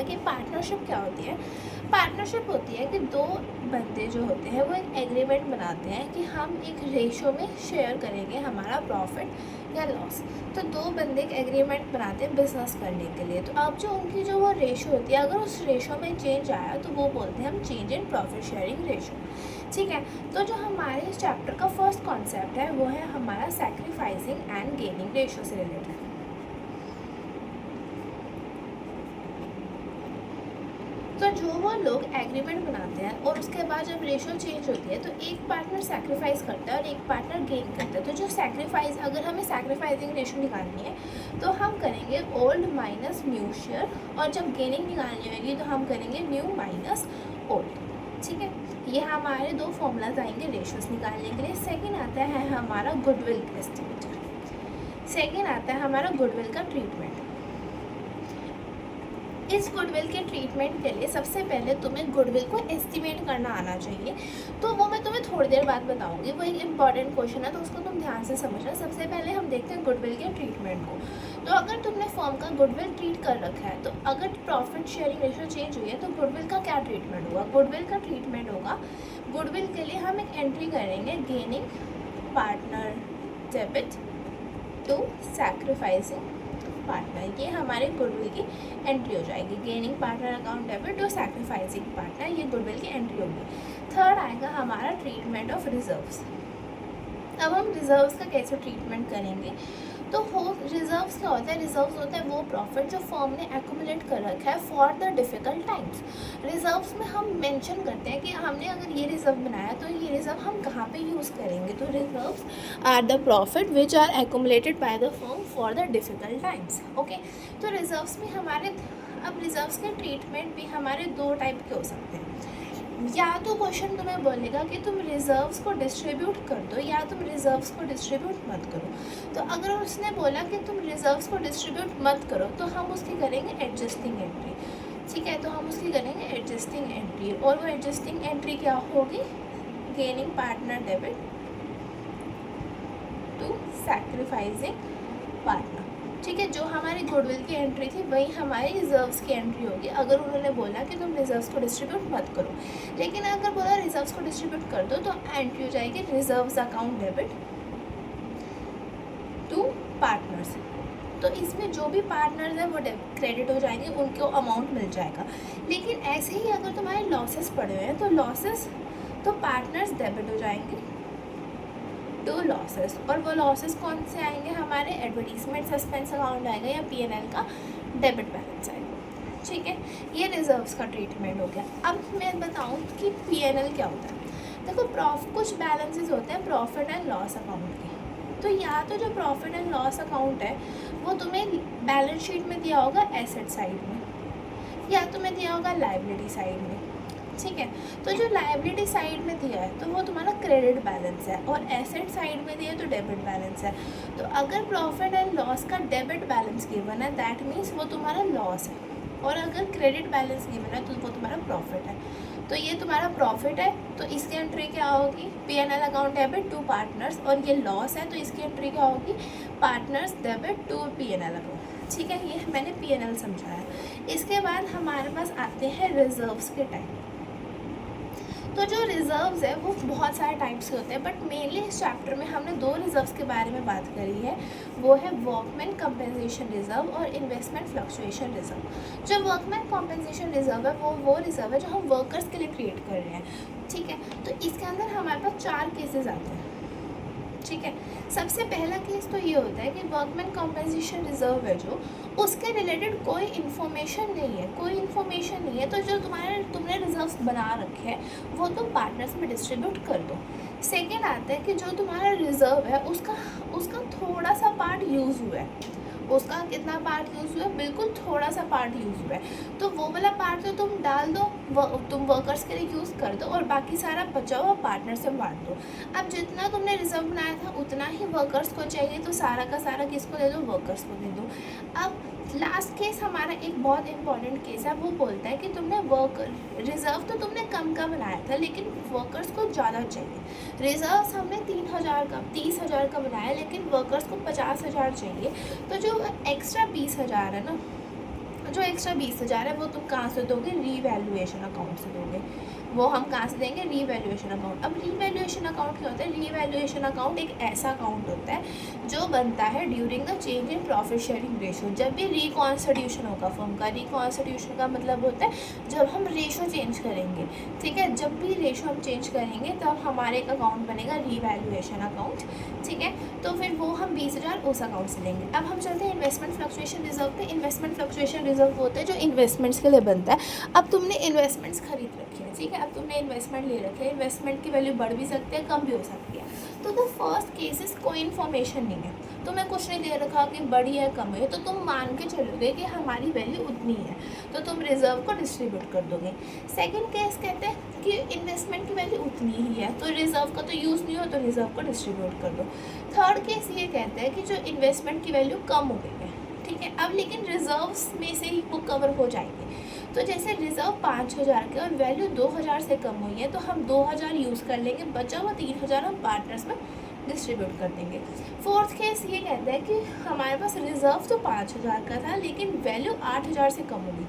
था कि पार्टनरशिप क्या होती है। पार्टनरशिप होती है कि दो बंदे जो होते हैं वो एक एग्रीमेंट बनाते हैं कि हम एक रेशो में शेयर करेंगे हमारा प्रॉफिट या लॉस। तो दो बंदे एक एग्रीमेंट बनाते हैं बिजनेस करने के लिए। तो अब जो उनकी जो वो रेशो होती है, अगर उस रेशो में चेंज आया तो वो बोलते हैं हम change in profit sharing ratio. ठीक है, तो जो हमारे इस चैप्टर का फर्स्ट कॉन्सेप्ट है वो है हमारा सैक्रिफाइसिंग एंड गेनिंग रेशो से रिलेटेड। तो जो वो लोग एग्रीमेंट बनाते हैं और उसके बाद जब रेशो चेंज होती है तो एक पार्टनर सैक्रिफाइस करता है और एक पार्टनर गेन करता है। तो जो सैक्रिफाइस, अगर हमें सैक्रिफाइसिंग रेशो निकालनी है तो हम करेंगे ओल्ड माइनस न्यू शेयर, और जब गेनिंग निकालनी होगी तो हम करेंगे न्यू माइनस ओल्ड। ठीक है, ये हमारे दो फॉर्मूलाज आएंगे रेशोज निकालने के लिए। सेकेंड आता है हमारा गुडविल एस्टिमेटर। सेकेंड आता है हमारा गुडविल का ट्रीटमेंट। इस गुडविल के ट्रीटमेंट के लिए सबसे पहले तुम्हें गुडविल को एस्टिमेट करना आना चाहिए। तो वो मैं तुम्हें थोड़ी देर बाद बताऊंगी, वो एक इम्पॉर्टेंट क्वेश्चन है तो उसको तुम ध्यान से समझना। सबसे पहले हम देखते हैं गुडविल के ट्रीटमेंट को। तो अगर तुमने फर्म का गुडविल ट्रीट कर रखा है तो अगर प्रॉफिट शेयरिंग रेशो चेंज हुई है तो गुडविल का क्या ट्रीटमेंट होगा। गुडविल का ट्रीटमेंट होगा, गुडविल के लिए हम एक एंट्री करेंगे gaining partner debit to sacrificing partner. ये हमारे गुडविल की एंट्री हो जाएगी, gaining partner account debit to sacrificing partner, ये गुडविल की एंट्री होगी। थर्ड आएगा हमारा ट्रीटमेंट ऑफ रिजर्व्स। अब हम रिजर्व्स का कैसे ट्रीटमेंट करेंगे। तो हो रिजर्व्स क्या होता है, रिजर्व्स होता है वो प्रॉफिट जो फर्म ने एक्यूमुलेट कर रखा है for the difficult times. Reserves में हम मेंशन करते हैं कि हमने अगर ये रिजर्व बनाया तो ये रिजर्व हम कहाँ पे यूज़ करेंगे। तो reserves are the profit which are accumulated by the firm for the difficult times. Okay, तो रिजर्व्स में हमारे, अब रिजर्व्स के ट्रीटमेंट भी हमारे दो टाइप के हो सकते हैं। या तो क्वेश्चन तुम्हें बोलेगा कि तुम रिजर्व्स को डिस्ट्रीब्यूट कर दो या तुम रिजर्व्स को डिस्ट्रीब्यूट मत करो। तो अगर उसने बोला कि तुम रिजर्व्स को डिस्ट्रीब्यूट मत करो तो हम उसकी करेंगे एडजस्टिंग एंट्री। ठीक है, तो हम उसकी करेंगे एडजस्टिंग एंट्री, और वो एडजस्टिंग एंट्री क्या होगी, gaining partner debit to sacrificing partner. ठीक है, जो हमारी गुडविल की एंट्री थी वही हमारी रिजर्व्स की एंट्री होगी अगर उन्होंने बोला कि तुम रिजर्व्स को डिस्ट्रीब्यूट मत करो। लेकिन अगर बोला रिजर्व्स को डिस्ट्रीब्यूट कर दो तो एंट्री हो जाएगी reserves account debit to partners. तो इसमें जो भी पार्टनर्स हैं वो क्रेडिट हो जाएंगे, उनको अमाउंट मिल जाएगा। लेकिन ऐसे ही अगर तुम्हारे लॉसेस पड़े हुए हैं तो लॉसेस, तो पार्टनर्स डेबिट हो जाएंगे टू लॉसेस। और वो लॉसेस कौन से आएंगे, हमारे एडवर्टीजमेंट सस्पेंस अकाउंट आएगा या पीएनएल का डेबिट बैलेंस आएगा। ठीक है, ये रिजर्व्स का ट्रीटमेंट हो गया। अब मैं बताऊं कि पीएनएल क्या होता है। देखो, कुछ बैलेंसेस होते हैं प्रॉफिट एंड लॉस अकाउंट के। तो या तो जो प्रॉफिट एंड लॉस अकाउंट है वो तुम्हें बैलेंस शीट में दिया होगा एसेट साइड में, या तुम्हें दिया होगा लाइबिलिटी साइड में। ठीक है, तो जो लाइबिलिटी साइड में दिया है तो वो तुम्हारा क्रेडिट बैलेंस है, और एसेट साइड में दिया है तो डेबिट बैलेंस है। तो अगर प्रॉफिट एंड लॉस का डेबिट बैलेंस गिवन है दैट मीन्स वो तुम्हारा लॉस है, और अगर क्रेडिट बैलेंस गिवन है तो वो तुम्हारा प्रॉफिट है। तो ये तुम्हारा प्रॉफिट है तो इसकी एंट्री क्या होगी, PNL account debit to partners, और ये लॉस है तो इसकी एंट्री क्या होगी, partners debit to PNL account. ठीक है, ये मैंने पीएनएल समझाया। इसके बाद हमारे पास आते हैं रिजर्व्स के टाइप। तो जो रिजर्व्स है वो बहुत सारे टाइप्स के होते हैं, बट मेनली इस चैप्टर में हमने दो रिजर्व्स के बारे में बात करी है, वो है वर्कमैन कंपेंसेशन रिजर्व और इन्वेस्टमेंट फ्लक्चुएशन रिजर्व। जो वर्कमैन कंपेंसेशन रिजर्व है वो रिजर्व है जो हम वर्कर्स के लिए क्रिएट कर रहे हैं। ठीक है, तो इसके अंदर हमारे पास 4 केसेस आते हैं। ठीक है, सबसे पहला केस तो ये होता है कि वर्कमैन कॉम्पेंसेशन रिजर्व है जो, उसके रिलेटेड कोई इन्फॉर्मेशन नहीं है, कोई इन्फॉर्मेशन नहीं है। तो जो तुमने रिजर्व्स बना रखे हैं वो तुम पार्टनर्स में डिस्ट्रीब्यूट कर दो। सेकेंड आता है कि जो तुम्हारा रिजर्व है उसका थोड़ा सा पार्ट यूज़ हुआ है, उसका कितना पार्ट यूज़ हुआ है, बिल्कुल थोड़ा सा पार्ट यूज़ हुआ है, तो वो वाला पार्ट तो तुम डाल दो, तुम वर्कर्स के लिए यूज़ कर दो, और बाकी सारा बचा हुआ पार्टनर से बांट दो। अब जितना तुमने रिजर्व बनाया था उतना ही वर्कर्स को चाहिए, तो सारा का सारा किसको दे दो, वर्कर्स को दे दो। अब लास्ट केस हमारा एक बहुत इंपॉर्टेंट केस है, वो बोलता है कि तुमने रिजर्व तो तुमने कम का बनाया था लेकिन वर्कर्स को ज़्यादा चाहिए। रिजर्व हमने 30,000 का बनाया लेकिन वर्कर्स को 50,000 चाहिए। तो जो एक्स्ट्रा 20,000 है ना, जो एक्स्ट्रा 20,000 है वो तुम कहाँ से दोगे, रीवैल्यूएशन अकाउंट से दोगे। वो हम कहाँ से देंगे, रीवैल्यूएशन अकाउंट। अब रीवैल्यूएशन अकाउंट क्या होता है, रीवैल्यूएशन अकाउंट एक ऐसा अकाउंट होता है जो बनता है during the change in profit sharing ratio. जब भी रिकॉन्स्टिट्यूशन होगा फर्म का, रिकॉन्स्टिट्यूशन का मतलब होता है जब हम रेशो चेंज करेंगे, ठीक है, जब भी रेशो हम चेंज करेंगे तब हमारे एक अकाउंट बनेगा रीवैल्यूएशन अकाउंट, ठीक है। तो फिर वो हम 20,000 उस अकाउंट से लेंगे। अब हम चलते हैं इन्वेस्टमेंट फ्लक्चुएशन रिजर्व पे। इन्वेस्टमेंट फ्लक्चुएशन रिजर्व होता है जो इन्वेस्टमेंट्स के लिए बनता है। अब तुमने इन्वेस्टमेंट्स खरीद रखी है, ठीक है, अब तुमने इन्वेस्टमेंट ले रखे है, इन्वेस्टमेंट की वैल्यू बढ़ भी सकती है, कम भी हो सकती है। तो द फर्स्ट केसेस कोई इन्फॉर्मेशन नहीं है, तुम्हें कुछ नहीं दे रखा कि बड़ी है कम है, तो तुम मान के चलोगे कि हमारी वैल्यू उतनी है, तो तुम रिजर्व को डिस्ट्रीब्यूट कर दोगे। सेकंड केस कहते हैं कि इन्वेस्टमेंट की वैल्यू उतनी ही है, तो रिजर्व का तो यूज़ नहीं हो, तो रिजर्व को डिस्ट्रीब्यूट कर दो। थर्ड केस ये कहता है कि जो इन्वेस्टमेंट की वैल्यू कम हो गई है, ठीक है, अब लेकिन रिजर्व्स में से ही वो कवर हो जाएंगे। तो जैसे रिजर्व 5,000 के और वैल्यू 2,000 से कम हुई है, तो हम 2,000 यूज़ कर लेंगे, बचा हुआ 3,000 हम पार्टनर्स में डिस्ट्रीब्यूट कर देंगे। फोर्थ केस ये कहता है कि हमारे पास रिजर्व तो 5,000 का था लेकिन वैल्यू 8,000 से कम हो गई,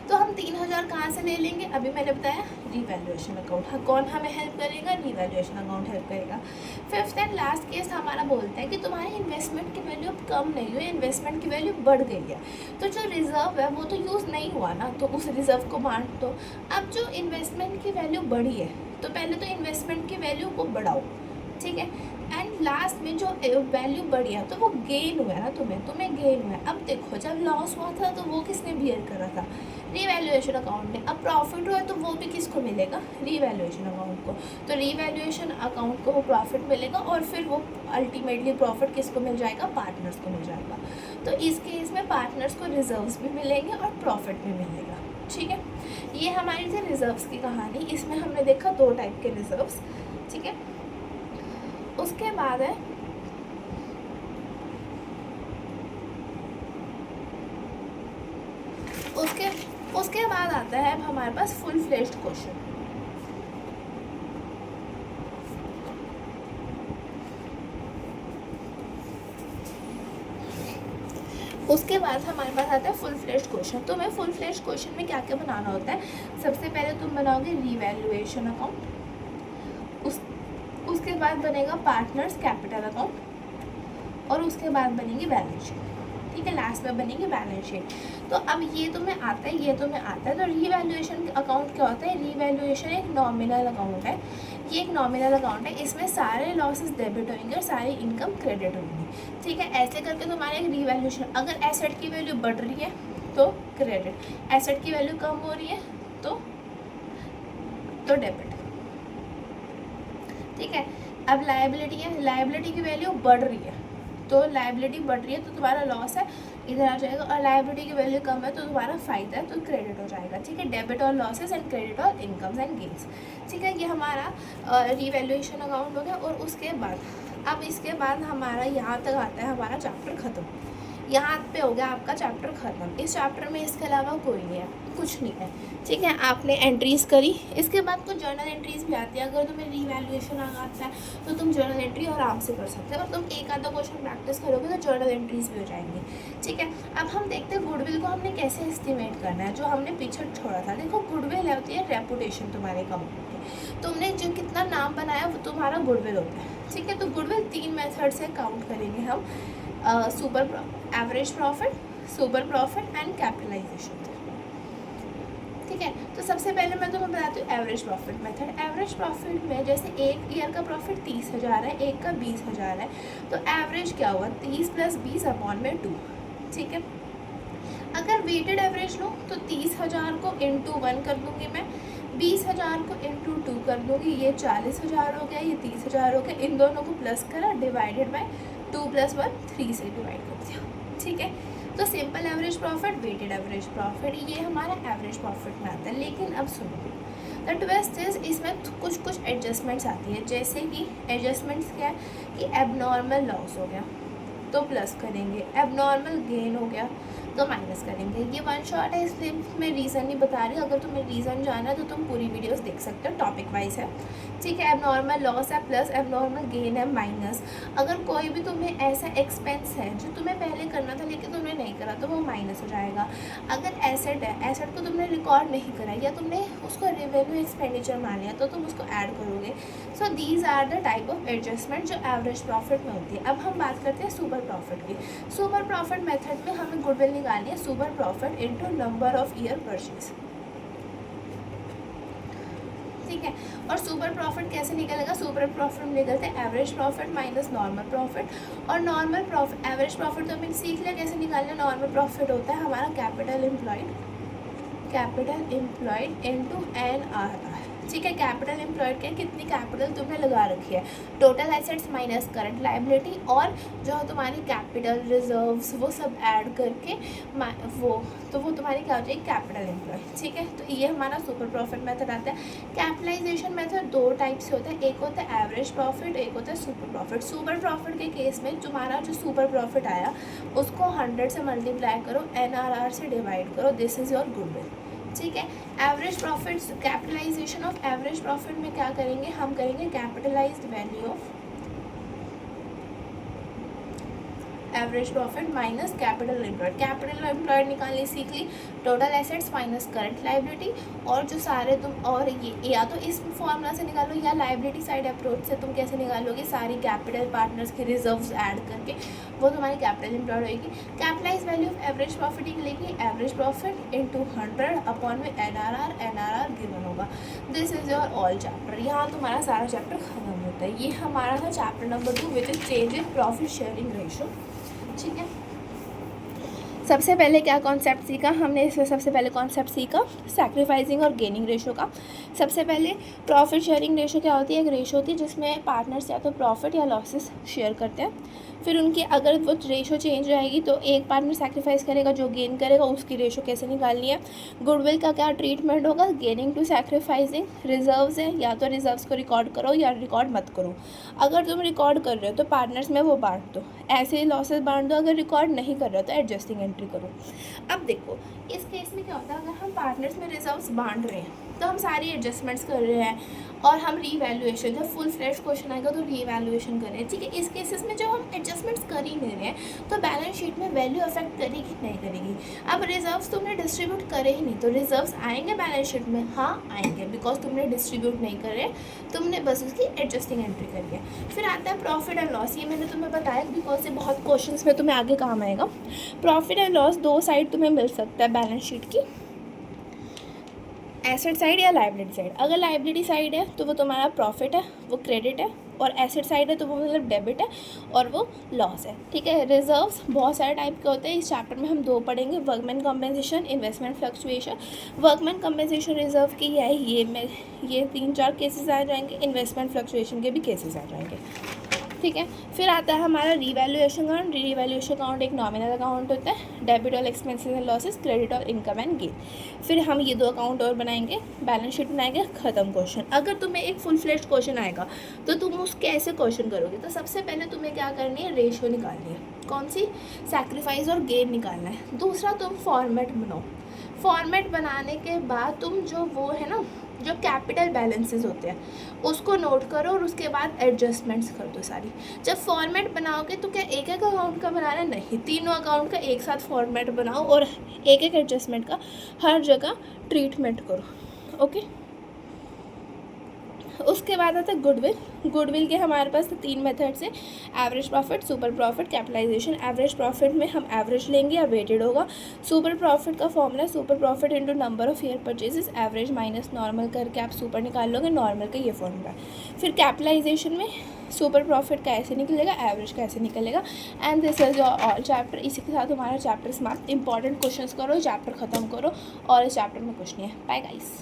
तो हम 3,000 कहाँ से ले लेंगे, अभी मैंने बताया रीवैल्यूएशन अकाउंट। हाँ, कौन हमें हेल्प करेगा, रीवैल्यूएशन अकाउंट हेल्प करेगा। फिफ्थ एंड लास्ट केस हमारा बोलता है कि तुम्हारी इन्वेस्टमेंट की वैल्यू अब कम नहीं हुई, इन्वेस्टमेंट की वैल्यू बढ़ गई है, तो जो रिजर्व है वो तो यूज़ नहीं हुआ ना, तो उस रिजर्व को बांट दो। अब जो इन्वेस्टमेंट की वैल्यू बढ़ी है तो पहले तो इन्वेस्टमेंट की वैल्यू को बढ़ाओ, ठीक है, एंड लास्ट में जो वैल्यू बढ़ी है तो वो गेन हुआ है ना, तुम्हें गेन हुआ है। अब देखो जब लॉस हुआ था तो वो किसने बियर करा था, रीवैल्यूएशन अकाउंट ने। अब प्रॉफिट हुआ तो वो भी किसको मिलेगा, रीवैल्यूएशन अकाउंट को। तो रीवैल्यूएशन अकाउंट को वो प्रॉफिट मिलेगा और फिर वो अल्टीमेटली प्रॉफिट किसको मिल जाएगा, पार्टनर्स को मिल जाएगा। तो इस केस में पार्टनर्स को रिजर्व्स भी मिलेंगे और प्रॉफिट भी मिलेगा, ठीक है। ये हमारी थी रिजर्व्स की कहानी। इसमें हमने देखा 2 टाइप के रिजर्व्स, ठीक है। उसके बाद है उसके बाद आता है अब हमारे पास फुल फ्लेज्ड क्वेश्चन। उसके बाद हमारे पास आता है फुल फ्लेज्ड क्वेश्चन। तो मैं फुल फ्लेज्ड क्वेश्चन में क्या क्या बनाना होता है, सबसे पहले तुम बनाओगे रीवैल्यूएशन अकाउंट, उसके बाद बनेगा पार्टनर्स कैपिटल अकाउंट और उसके बाद बनेगी बैलेंस शीट, ठीक है, लास्ट में बनेगी बैलेंस शीट। तो अब ये तुम्हें आता है, ये तुम्हें आता है। तो रीवैल्यूएशन अकाउंट क्या होता है, रीवैल्यूएशन एक नॉमिनल अकाउंट है, ये एक नॉमिनल अकाउंट है, इसमें सारे लॉसेस डेबिट होंगे और सारी इनकम क्रेडिट होंगी, ठीक है। ऐसे करके तुम्हारे एक रीवैल्यूएशन, अगर एसेट की वैल्यू बढ़ रही है तो क्रेडिट, एसेट की वैल्यू कम हो रही है तो डेबिट, ठीक है। अब लायबिलिटी है, लायबिलिटी की वैल्यू बढ़ रही है तो लायबिलिटी बढ़ रही है तो तुम्हारा लॉस है, इधर आ जाएगा, और लायबिलिटी की वैल्यू कम है तो तुम्हारा फ़ायदा है, तो क्रेडिट हो जाएगा, ठीक है। डेबिट और लॉसेस एंड क्रेडिट और इनकम्स एंड गेन्स, ठीक है। ये हमारा रीवैल्यूएशन अकाउंट हो गया। और उसके बाद अब इसके बाद हमारा यहाँ तक आता है हमारा चैप्टर ख़त्म, यहाँ पे हो गया आपका चैप्टर ख़त्म। इस चैप्टर में इसके अलावा कोई नहीं है, कुछ नहीं है, ठीक है। आपने एंट्रीज़ करी, इसके बाद कुछ जर्नल एंट्रीज़ भी आती है। अगर तुम्हें रीवैल्यूएशन आता है तो तुम जर्नल एंट्री आराम से कर सकते हो, और तुम एक आधा क्वेश्चन प्रैक्टिस करोगे तो जर्नल एंट्रीज़ भी हो जाएंगी, ठीक है। अब हम देखते हैं गुडविल को हमने कैसे एस्टिमेट करना है, जो हमने पीछे छोड़ा था। देखो गुडविल होती है रेपुटेशन तुम्हारे कंपनी की, तुमने जो कितना नाम बनाया वो तुम्हारा गुडविल होता है, ठीक है। तो गुडविल 3 मेथड से काउंट करेंगे हम, average profit, super profit and capitalization, ठीक है। तो सबसे पहले मैं तुम्हें बताती हूँ average profit method. Average profit में जैसे एक ईयर का प्रॉफिट 30,000 है, एक का 20,000 है, तो एवरेज क्या हुआ 30 + 20 अपॉन में 2, ठीक है। अगर वेटेड एवरेज लो तो 30,000 को × 1 कर दूँगी मैं, 20,000 को × 2 कर दूँगी, ये 40,000 हो गया, ये 30,000 हो गया, इन दोनों को प्लस करा, डिवाइडेड बाय 2 + 1 3 से डिवाइड कर दिया, ठीक है। तो simple average profit, weighted average profit, ये हमारा एवरेज प्रॉफिट में आता है। लेकिन अब सुनो, द ट्विस्ट इज इसमें कुछ एडजस्टमेंट्स आती है, जैसे कि एडजस्टमेंट्स क्या है कि एबनॉर्मल लॉस हो गया तो प्लस करेंगे, एबनॉर्मल गेन हो गया तो माइनस करेंगे। ये वन शॉट है इसलिए मैं रीज़न नहीं बता रही, अगर तुम्हें रीज़न जाना है तो तुम पूरी वीडियोस देख सकते हो, टॉपिक वाइज है, ठीक है। एबनॉर्मल लॉस है प्लस, एबनॉर्मल गेन है माइनस। अगर कोई भी तुम्हें ऐसा एक्सपेंस है जो तुम्हें पहले करना था लेकिन तुमने नहीं करा तो वो माइनस हो जाएगा। अगर एसेट है, एसेट को तुमने रिकॉर्ड नहीं करा या तुमने उसको रेवेन्यू एक्सपेंडिचर मान लिया तो तुम उसको ऐड करोगे। So these are the type of adjustment जो एवरेज प्रॉफिट में होती है। अब हम बात करते हैं सुपर प्रॉफिट की। सुपर प्रॉफिट मेथड में हमें गुडविल निकालनी है super profit into number of year purchase, ठीक है। और सुपर प्रॉफिट कैसे निकलेगा? सुपर प्रॉफिट निकलते हैं average profit minus normal profit. और नॉर्मल प्रॉफिट, एवरेज प्रॉफिट तो हमने सीख लिया कैसे निकालना। नॉर्मल प्रॉफिट होता है हमारा कैपिटल एम्प्लॉयड इनटू NRR, ठीक है। कैपिटल एम्प्लॉयड के कितनी कैपिटल तुमने लगा रखी है, total assets minus current liability, और जो तुम्हारी कैपिटल रिजर्व्स वो सब ऐड करके वो तुम्हारी क्या हो जाएगी, कैपिटल एम्प्लॉय, ठीक है। तो ये हमारा सुपर प्रॉफिट मेथड आता है। कैपिटलाइजेशन मेथड दो टाइप से होता है, एक होता है एवरेज प्रॉफिट, एक होता है सुपर प्रॉफिट। सुपर प्रॉफिट के केस में तुम्हारा जो सुपर प्रॉफिट आया उसको 100 से मल्टीप्लाई करो, NRR से डिवाइड करो, दिस इज़ योर गुडविल, ठीक है। Average profit, capitalization of average profit में क्या करेंगे, हम करेंगे capitalized value of average profit minus capital employed. Capital employed निकालनी सीख ली, total assets minus current liability, और जो सारे तुम, और ये या तो इस फॉर्मूला से निकालो या लायबिलिटी साइड अप्रोच से तुम कैसे निकालोगे, सारी कैपिटल पार्टनर्स के रिजर्व्स ऐड करके वो तुम्हारी कैपिटल एम्प्लॉयड होगी। Capitalize value of average profit निकलेगी एवरेज प्रॉफिट इंटू 100 अपॉन में NRR गिवन होगा। This is your all chapter. यहाँ तुम्हारा सारा चैप्टर खत्म होता है। ये हमारा था chapter number 2 which is change in profit sharing ratio, ठीक है। सबसे पहले क्या कॉन्सेप्ट सीखा हमने, इसमें सबसे पहले कॉन्सेप्ट सीखा सैक्रिफाइसिंग और गेनिंग रेशो का। सबसे पहले प्रॉफिट शेयरिंग रेशो क्या होती है, एक रेशो होती है जिसमें पार्टनर्स या तो प्रॉफिट या लॉसेस शेयर करते हैं। फिर उनकी अगर वो रेशो चेंज रहेगी तो एक पार्टनर सैक्रिफाइस करेगा, जो गेन करेगा उसकी रेशो कैसे निकालनी है। गुडविल का क्या ट्रीटमेंट होगा, गेनिंग टू सैक्रिफाइसिंग। रिजर्व्स है, या तो रिजर्व्स को रिकॉर्ड करो या रिकॉर्ड मत करो। अगर तुम रिकॉर्ड कर रहे हो तो पार्टनर्स में वो बांट दो, ऐसे ही लॉसेस बांट दो। अगर रिकॉर्ड नहीं कर रहे हो तो एडजस्टिंग एंट्री करो। अब देखो इस केस में क्या होता है, अगर हम पार्टनर्स में रिजर्व्स बांट रहे हैं तो हम सारी एडजस्टमेंट्स कर रहे हैं और हम रीवैल्यूएशन, जब फुल फ्रेश क्वेश्चन आएगा तो रीवैल्यूएशन कर रहे हैं, ठीक है। इस केसेस में जब हम एडजस्टमेंट्स कर ही नहीं रहे हैं तो बैलेंस शीट में वैल्यू अफेक्ट करेगी नहीं करेगी। अब रिजर्व्स तुमने डिस्ट्रीब्यूट करे ही नहीं तो रिजर्व्स आएंगे बैलेंस शीट में, हाँ आएंगे, बिकॉज तुमने डिस्ट्रीब्यूट नहीं करे, तुमने बस उसकी एडजस्टिंग एंट्री करी है। फिर आता है प्रॉफिट एंड लॉस। ये मैंने तुम्हें बताया बिकॉज ये बहुत क्वेश्चंस में तुम्हें आगे काम आएगा। प्रॉफिट एंड लॉस दो साइड तुम्हें मिल सकता है बैलेंस शीट की, एसेट साइड या लाइबिलिटी साइड। अगर लाइबिलिटी साइड है तो वो तुम्हारा प्रॉफिट है, वो क्रेडिट है, और एसेट साइड है तो वो मतलब डेबिट है और वो लॉस है, ठीक है। रिजर्व्स बहुत सारे टाइप के होते हैं, इस चैप्टर में हम दो पढ़ेंगे, workman compensation, investment fluctuation. Workman compensation reserve की ये 3-4 केसेस आ जाएंगे, इन्वेस्टमेंट फ्लक्चुएशन के भी केसेस आ जाएंगे, ठीक है। फिर आता है हमारा रीवैल्यूएशन अकाउंट। रीवैल्यूएशन अकाउंट एक नॉमिनल अकाउंट होता है, debit all expenses and losses, credit और इनकम एंड गेन। फिर हम ये दो अकाउंट और बनाएंगे, बैलेंस शीट बनाएंगे, ख़त्म क्वेश्चन। अगर तुम्हें एक फुल फ्लेश्ड क्वेश्चन आएगा तो तुम उसके ऐसे क्वेश्चन करोगे। तो सबसे पहले तुम्हें क्या करनी है, रेशो निकालनी है, कौन सी, सैक्रिफाइस और गेन निकालना है। दूसरा तुम फॉर्मेट बनाओ, फॉर्मेट बनाने के बाद तुम जो वो है ना, जो कैपिटल बैलेंसेस होते हैं उसको नोट करो और उसके बाद एडजस्टमेंट्स कर दो सारी। जब फॉर्मेट बनाओगे तो क्या एक एक अकाउंट का बनाना, नहीं, तीनों अकाउंट का एक साथ फॉर्मेट बनाओ और एक एक एडजस्टमेंट का हर जगह ट्रीटमेंट करो, ओके। उसके बाद आता है गुडविल। गुडविल के हमारे पास 3 मेथड्स हैं, average profit, super profit, capitalization. Average profit में हम एवरेज लेंगे या वेटेड होगा। सुपर प्रॉफिट का formula super profit into number of year purchases, average minus normal करके आप सुपर निकाल लोगे, नॉर्मल का ये फॉर्मूला। फिर कैपिटलाइजेशन में सुपर प्रॉफिट का ऐसे निकलेगा, एवरेज का ऐसे निकलेगा, and this is your all chapter. इसी के साथ हमारा चैप्टर समाप्त। इंपॉर्टेंट क्वेश्चंस करो, चैप्टर खत्म करो, और इस चैप्टर में कुछ नहीं है। Bye guys.